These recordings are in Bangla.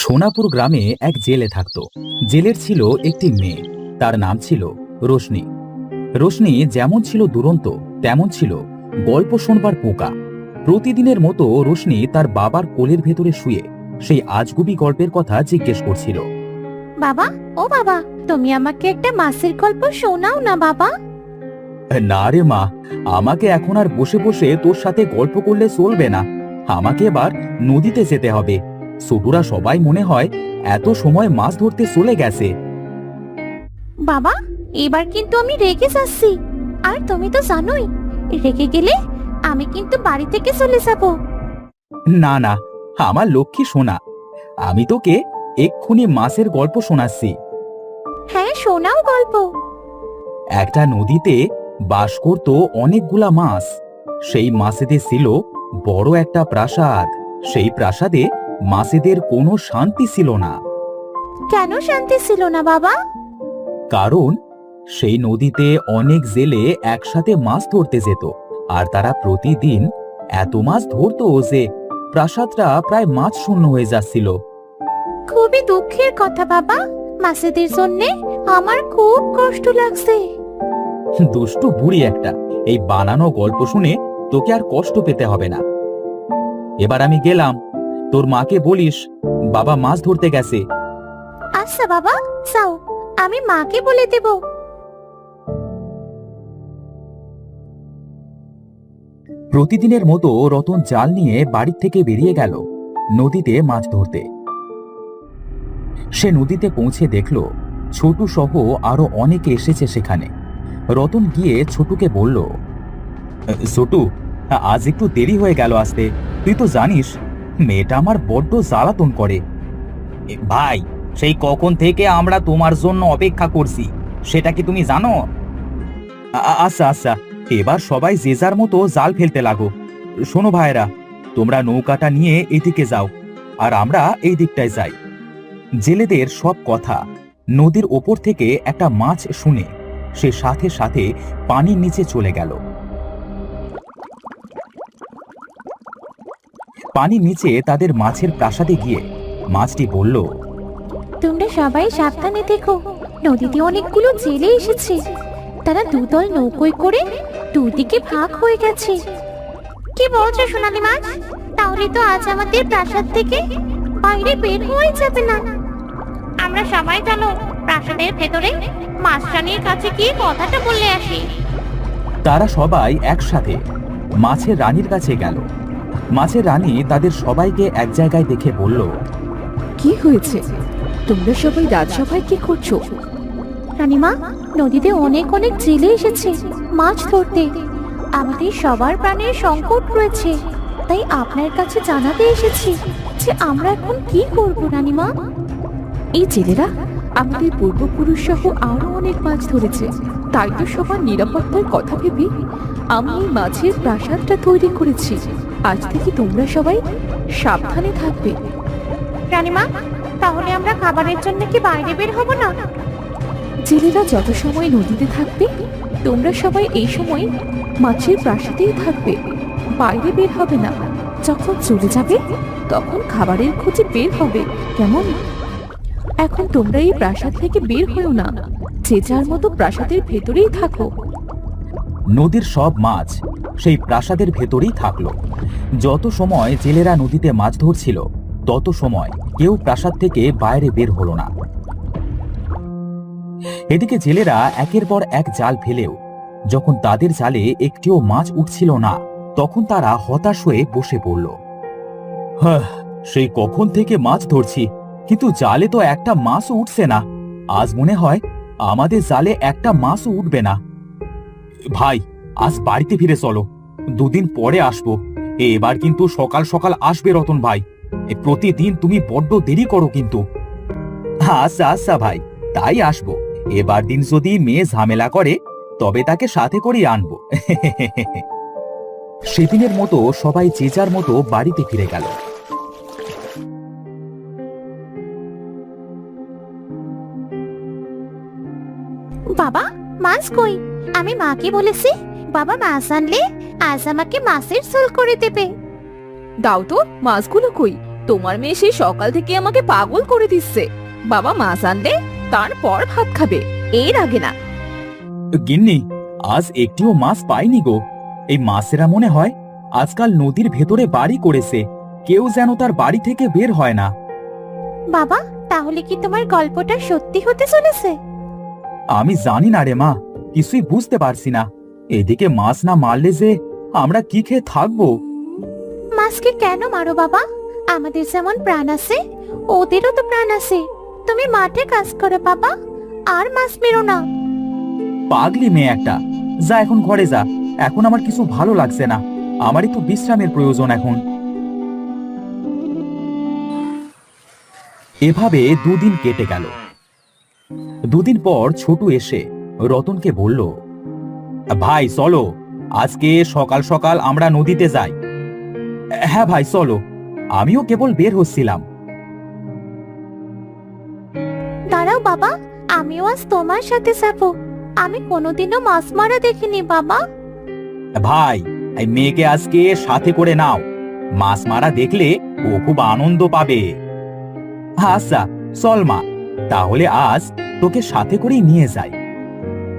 সোনাপুর গ্রামে এক জেলে থাকতো। জেলের ছিল একটি মেয়ে, তার নাম ছিল রোশনি। রোশনি যেমন ছিল দুরন্ত, তেমন ছিল গল্প শোনবার পোকা। প্রতিদিনের মতো রোশনি তার বাবার কোলের ভেতরে শুয়ে সেই আজগুবি গল্পের কথা জিজ্ঞেস করছিল। বাবা, ও বাবা, তুমি আমাকে একটা মাসের গল্প শোনাও না বাবা। না রে মা, আমাকে এখন আর বসে বসে তোর সাথে গল্প করলে চলবে না। আমাকে এবার নদীতে যেতে হবে। ছোটরা সবাই মনে হয় এত সময় মাছ ধরতে চলে গেছে। বাবা, এবার কিন্তু আমি রেগে যাচ্ছি, আর তুমি তো জানোই রেগে গেলে আমি কিন্তু বাড়ি থেকে চলে যাব। না না, আমার লক্ষ্মী সোনা, আমি তোকে এক্ষুনি মাছের গল্প শোনাচ্ছি। হ্যাঁ, শোনাও গল্প। একটা নদীতে বাস করত অনেকগুলা মাছ। সেই মাছেদের ছিল বড় একটা প্রাসাদ। সেই প্রাসাদে মাছেদের কোনো শান্তি ছিল না। কেন শান্তি ছিল না বাবা? কারণ সেই নদীতে অনেক জেলে একসাথে মাছ ধরতে যেত, আর তারা প্রতিদিন এত মাছ ধরতো যে প্রাসাদটা প্রায় মাছ শূন্য হয়ে যাচ্ছিল। খুবই দুঃখের কথা বাবা, মাছেদের জন্য আমার খুব কষ্ট লাগছে। দুষ্টু বুড়ি একটা, এই বানানো গল্প শুনে তোকে আর কষ্ট পেতে হবে না। এবার আমি গেলাম, তোর মাকে বলিস বাবা মাছ ধরতে গেছে। আচ্ছা বাবা, যাও, আমি মাকে বলে দেব। প্রতিদিনের মতো রতন জাল নিয়ে বাড়ি থেকে বেরিয়ে গেল নদীতে মাছ ধরতে। সে নদীতে পৌঁছে দেখল ছোটু সহ আরো অনেকে এসেছে সেখানে। রতন গিয়ে ছোটুকে বলল, ছোটু, আজ একটু দেরি হয়ে গেল আসতে। তুই তো জানিস মেয়েটা আমার বড্ড জ্বালাতন করে। ভাই, সেই কখন থেকে আমরা তোমার জন্য অপেক্ষা করছি, সেটা কি তুমি জানো? আচ্ছা আচ্ছা, এবার সবাই যে যার মতো জাল ফেলতে লাগো। শোনো ভাইরা, তোমরা নৌকাটা নিয়ে এদিকে যাও, আর আমরা এই দিকটায় যাই। জেলেদের সব কথা নদীর ওপর থেকে একটা মাছ শুনে সে সাথে সাথে পানির নিচে চলে গেল। পানির নিচে তাদের মাছের প্রাসাদে গিয়ে মাছটি বলল, তোমরা সবাই সাবধানে দেখো, নদীতে অনেকগুলো জেলে এসেছে। তারা দুদল নৌকোয় করে দুদিকে ভাগ হয়ে গেছে। কি বলছো সোনালি মাছ? তাহলে তো আজ আমাদের প্রাসাদ থেকে বাইরে বের হয়ে যাবে না। আমরা সবাই চলো প্রাসাদের ভেতরে মাছরানীর কাছে গিয়ে কথাটা বলে আসি। তারা সবাই একসাথে মাছের রানীর কাছে গেল। মাছের রানী তাদের সবাইকে এক জায়গায় দেখে বলল, কি হয়েছে? তোমরা সবাই রাজসভায় কি করছো? রানীমা, নদীতে অনেক অনেক জেলে এসেছে মাছ ধরতে। আমাদের সবার প্রাণের সংকট রয়েছে, তাই আপনার কাছে জানাতে এসেছি যে আমরা এখন কি করব রানীমা। এই জেলেরা আমাদের পূর্বপুরুষ সহ আরো অনেক মাছ ধরেছে, তাই তো সবার নিরাপত্তার কথা ভেবে আমি এই মাছের প্রাসাদটা তৈরি করেছি। আজ থেকে তোমরা সবাই সাবধানে থাকবে। রানীমা, তাহলে আমরা খাবারের জন্য কি বাইরে বের হব না? জেলেরা যত সময় নদীতে থাকবে, তোমরা সবাই এই সময় মাছের প্রাসাদেই থাকবে, বাইরে বের হবে না। যখন চলে যাবে তখন খাবারের খোঁজে বের হবে, কেমন? এখন তোমরা এই প্রাসাদ থেকে বের হয়েও না, যে যার মতো প্রাসাদের ভেতরেই থাকো। নদীর সব মাছ সেই প্রাসাদের ভেতরেই থাকলো। যত সময় জেলেরা নদীতে মাছ ধরছিল তত সময় কেউ প্রাসাদ থেকে বাইরে বের হলো না। এদিকে জেলেরা একের পর এক জাল ফেলেও যখন তাদের জালে একটিও মাছ উঠছিল না, তখন তারা হতাশ হয়ে বসে পড়ল। সেই কখন থেকে মাছ ধরছি, কিন্তু জালে তো একটা মাছও উঠছে না। আজ মনে হয় আমাদের জালে একটা মাছও উঠবে না। ভাই, আজ বাড়িতে ফিরে চলো, দুদিন পরে আসবো। এবার কিন্তু সকাল সকাল আসবে রতন ভাই। প্রতিদিন তুমি বড্ড দেরি করো কিন্তু। আচ্ছা আচ্ছা ভাই, তাই আসবো। এবার দিন যদি মেয়ে ঝামেলা করে তবে তাকে সাথে করে আনবো। সেদিনের মতো সবাই যে যার মতো বাড়িতে ফিরে গেল। বাবা, মাছ কই? আমি মাকে বলেছি বাবা মাছ আনলে আজ আমাকে মাছের ঝোল করে দেবে। দাও তো, মাছগুলো কই? তোমার মেয়ে সেই সকাল থেকে আমাকে পাগল করে দিচ্ছে। বাবা মাছ আনলে তারপর ভাত খাবে, এর আগে না। গিন্নি, আজ একটিও মাছ পাইনি গো। এই মাছেরা মনে হয় আজকাল নদীর ভেতরে বাড়ি করেছে, কেউ যেন তার বাড়ি থেকে বের হয় না। বাবা, তাহলে কি তোমার গল্পটা সত্যি হতে চলেছে? আমি জানি না রে মা, কিছুই বুঝতে পারছি না। এদিকে মাছ না মারলে যে আমরা কি খেয়ে থাকবো? মাছকে কেন মারো বাবা? আমাদের যেমন প্রাণ আছে, ওদেরও তো প্রাণ আছে। তুমি মাঠে কাজ করো বাবা, আর মাছ মেরো না। পাগলি মেয়ে একটা, যা এখন ঘরে যা। এখন আমার কিছু ভালো লাগছে না, আমার একটু বিশ্রামের প্রয়োজন এখন। এভাবে দুদিন কেটে গেল। দুদিন পর ছোটু এসে রতনকে বলল, ভাই চলো, আজকে সকাল সকাল আমরা নদীতে যাই। হ্যাঁ ভাই চলো, আমিও কেবল বের হচ্ছিলাম। দাঁড়াও বাবা, আমিও আজ তোমার সাথে যাবো। আমি কোনোদিনও মাছ মারা দেখিনি বাবা। ভাই, এই মেয়েকে আজকে সাথে করে নাও, মাছ মারা দেখলে ও খুব আনন্দ পাবে। আচ্ছা চল মা, তাহলে আজ তোকে সাথে করেই নিয়ে যাই।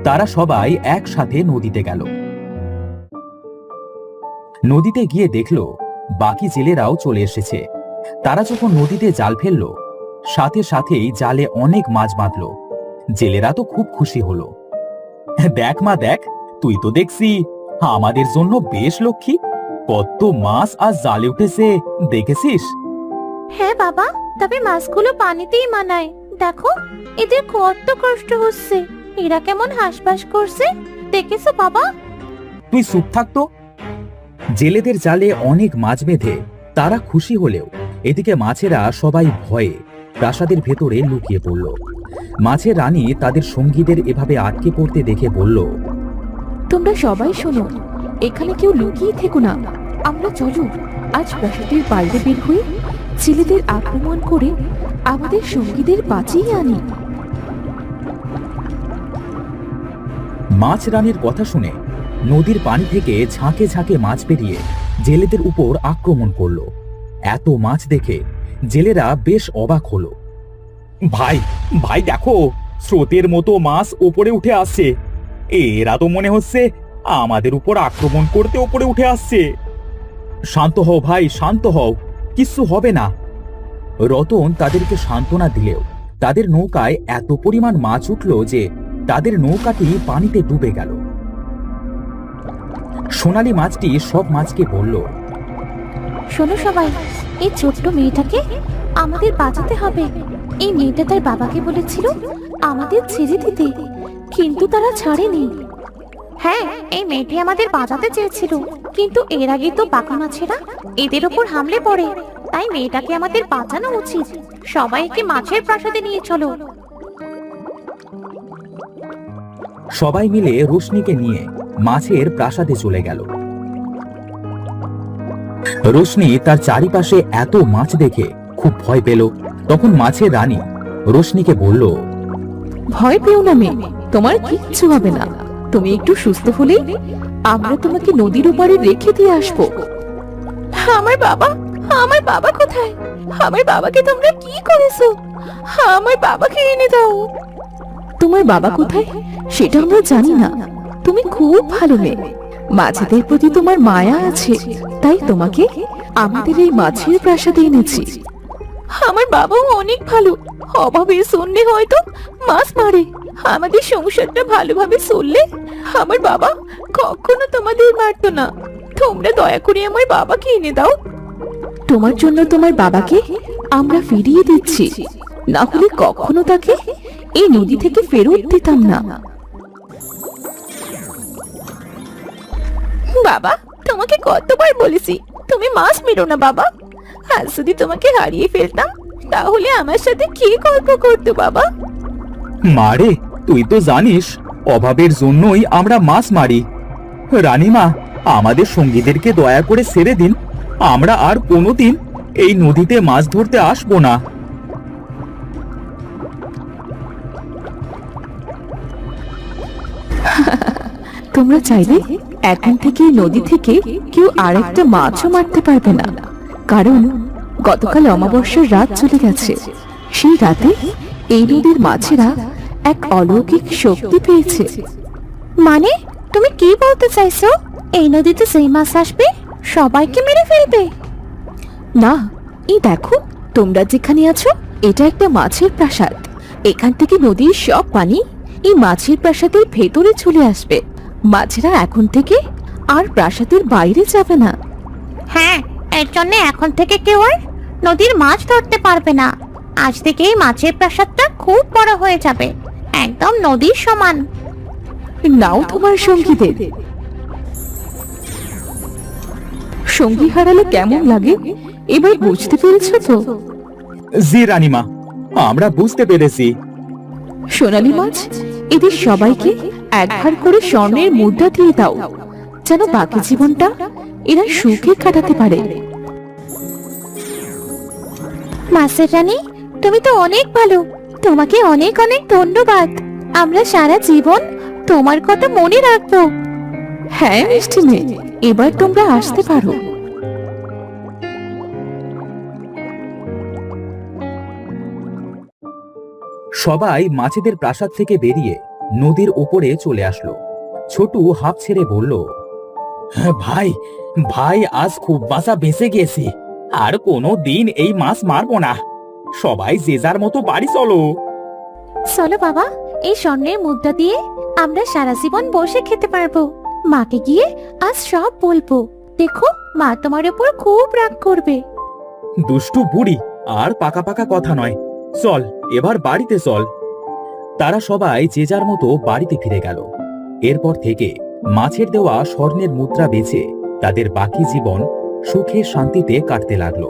তারা সবাই একসাথে নদীতে গেল। নদীতে গিয়ে দেখলো বাকি জেলেরাও চলে এসেছে। তারা যখন নদীতে জাল ফেললো, সাথে সাথেই জালে অনেক মাছ বাঁধলো। জেলেরা তো খুব খুশি হলো। দেখ মা দেখ, তুই তো দেখছি আমাদের জন্য বেশ লক্ষ্মী। কত মাছ আজ জালে উঠেছে দেখেছিস? হ্যাঁ বাবা, তবে মাছগুলো পানিতেই মানায়। দেখো, এদের কত কষ্ট হচ্ছে। এরা কেমন হাঁসফাঁস করছে, দেখেছো বাবা? তুই চুপ থাকতো। জেলেদের জালে অনেক মাছ বেঁধে তারা খুশি হলেও এদিকে মাছেরা সবাই ভয়ে প্রাসাদের ভেতরে লুকিয়ে পড়ল। মাছের রানী তাদের সঙ্গীদের এভাবে আটকে পড়তে দেখে বলল, তোমরা সবাই শোনো, এখানে কেউ লুকিয়ে থেকো না। আমরা চলো আজ প্রাসাদের বাইরে বের হয়ে ছেলেদের আক্রমণ করে আমাদের সঙ্গীদের বাঁচিয়ে আনি। মাছ রানীর কথা শুনে নদীর পানি থেকে ঝাঁকে ঝাঁকে মাছ বেরিয়ে জেলেদের উপর আক্রমণ করলো। এত মাছ দেখে জেলেরা বেশ অবাক হলো। ভাই ভাই দেখো, স্রোতের মতো মাছ উপরে উঠে আসছে। এরা তো মনে হচ্ছে আমাদের উপর আক্রমণ করতে উপরে উঠে আসছে। শান্ত হও ভাই, শান্ত হও, কিচ্ছু হবে না। রতন তাদেরকে সান্ত্বনা দিলেও তাদের নৌকায় এত পরিমাণ মাছ উঠল যে তাদের নৌকাটি পানিতে ডুবে গেল। সোনালী মাছটি সব মাছকে বলল, শোনো সবাই, এই ছোট্ট মেয়েটাকে আমাদের বাঁচাতে হবে। এই মেয়েটা তার বাবাকে বলেছিল আমাদের ছেড়ে দিতে, কিন্তু তারা ছাড়েনি। হ্যাঁ, এই মেয়েটি আমাদের বাঁচাতে চেয়েছিল, কিন্তু এর আগে তো বাকি মাছেরা এদের ওপর হামলে পড়ে। তাই মেয়েটাকে আমাদের বাঁচানো উচিত। সবাইকে মাছের প্রাসাদে নিয়ে চলো। সবাই মিলে রোশনিকে নিয়ে মাছের প্রাসাদে চলে গেল। রোশনি তার চারিপাশে এত মাছ দেখে খুব ভয় পেল। তখন মাছের রানী রোশনিকে বলল, ভয় পেও না মেয়ে, তোমার কিচ্ছু হবে না। তুমি একটু সুস্থ হলেই আমরা তোমাকে নদীর ওপারে রেখে দিয়ে আসবো। আমার বাবা, আমার বাবা কোথায়? আমার বাবাকে তোমরা কি করেছো? আমার বাবাকে এনে দাও। তোমার বাবা কোথায় সেটা আমরা জানি না। তুমি খুব ভালো মেয়ে, মাছেদের প্রতি তোমার মায়া আছে, তাই তোমাকে আমাদের এই মাছের প্রাসাদে এনেছি। আমার বাবাও অনেক ভালো, অভাবের জন্যে হয়তো মাছ মারে। আমাদের সংসারটা ভালোভাবে চললে আমার বাবা কখনো তোমাদের মারতো না। তোমরা দয়া করে আমার বাবাকে এনে দাও। তোমার জন্য তোমার বাবাকে আমরা ফিরিয়ে দিচ্ছি, না হলে কখনো তাকে এই নদী থেকে ফেরত দিতাম না। বাবা, তোমাকে কতবার বলেছি তুমি মাছ মেরো না বাবা। আজ যদি তোমাকে হারিয়ে ফেলতাম তাহলে আমার সাথে কি গল্প করতো বাবা? মারে, তুই তো জানিস অভাবের জন্যই আমরা মাছ মারি। রানীমা, আমাদের সঙ্গীদেরকে দয়া করে ছেড়ে দিন। আমরা আর কোনোদিন এই নদীতে মাছ ধরতে আসবো না। তোমরা চাইলে এখন থেকে নদী থেকে কেউ আরেকটা মাছও মারতে পারবে না, কারণ গতকাল অমাবস্যার রাত চলে গেছে। সেই রাতে এই নদীর মাছেরা এক অলৌকিক শক্তি পেয়েছে। মানে তুমি কি বলতে চাইছো? এই নদীতে যেই মাছ আসবে সবাইকে মেরে ফেলবে? না, এই দেখো, তোমরা যেখানে আছো এটা একটা মাছের প্রাসাদ। এখান থেকে নদীর সব পানি এই মাছের প্রাসাদের ভেতরে চলে আসবে। মাছেরা এখন থেকে আর প্রাসাদের বাইরে যাবে না। হ্যাঁ, এর জন্য এখন থেকে কেউ আর নদীর মাছ ধরতে পারবে না। আজ থেকেই মাছের প্রাসাদটা খুব বড় হয়ে যাবে, একদম নদীর সমান। নাও তোমার সঙ্গীদের। সঙ্গী হারালে কেমন লাগে এবার বুঝতে পেরেছো তো? জি রানীমা, আমরা বুঝতে পেরেছি। সোনালী মাছ, এদের সবাইকে একবার করে স্বর্ণের মুদ্রা দিয়ে দাও, যেন বাকি জীবনটা এরা সুখে কাটাতে পারে। মাছের রানী, তুমি তো অনেক ভালো, তোমাকে অনেক অনেক ধন্যবাদ। আমরা সারা জীবন তোমার কথা মনে রাখবো। হ্যাঁ মিষ্টি মেয়ে, এবার তোমরা আসতে পারো। সবাই মাছেদের প্রাসাদ থেকে বেরিয়ে নদীর ওপরে চলে আসলো। ছোটু হাঁপ ছেড়ে বলল, ভাই ভাই, আজ খুব বাঁচা বেঁচে গেছি। আর কোনো দিন এই মাছ মারবো না। সবাই যে যার মতো বাড়ি চলো। চলো বাবা, এই স্বর্ণের মুদ্রা দিয়ে আমরা সারা জীবন বসে খেতে পারবো। মাকে গিয়ে আজ সব বলবো। দেখো, মা তোমার উপর খুব রাগ করবে। দুষ্টু বুড়ি, আর পাকা পাকা কথা নয়, চল এবার বাড়িতে চল। তারা সবাই যে যার মতো বাড়িতে ফিরে গেল। এরপর থেকে মাছের দেওয়া স্বর্ণের মুদ্রা বেচে তাদের বাকি জীবন সুখে শান্তিতে কাটতে লাগলো।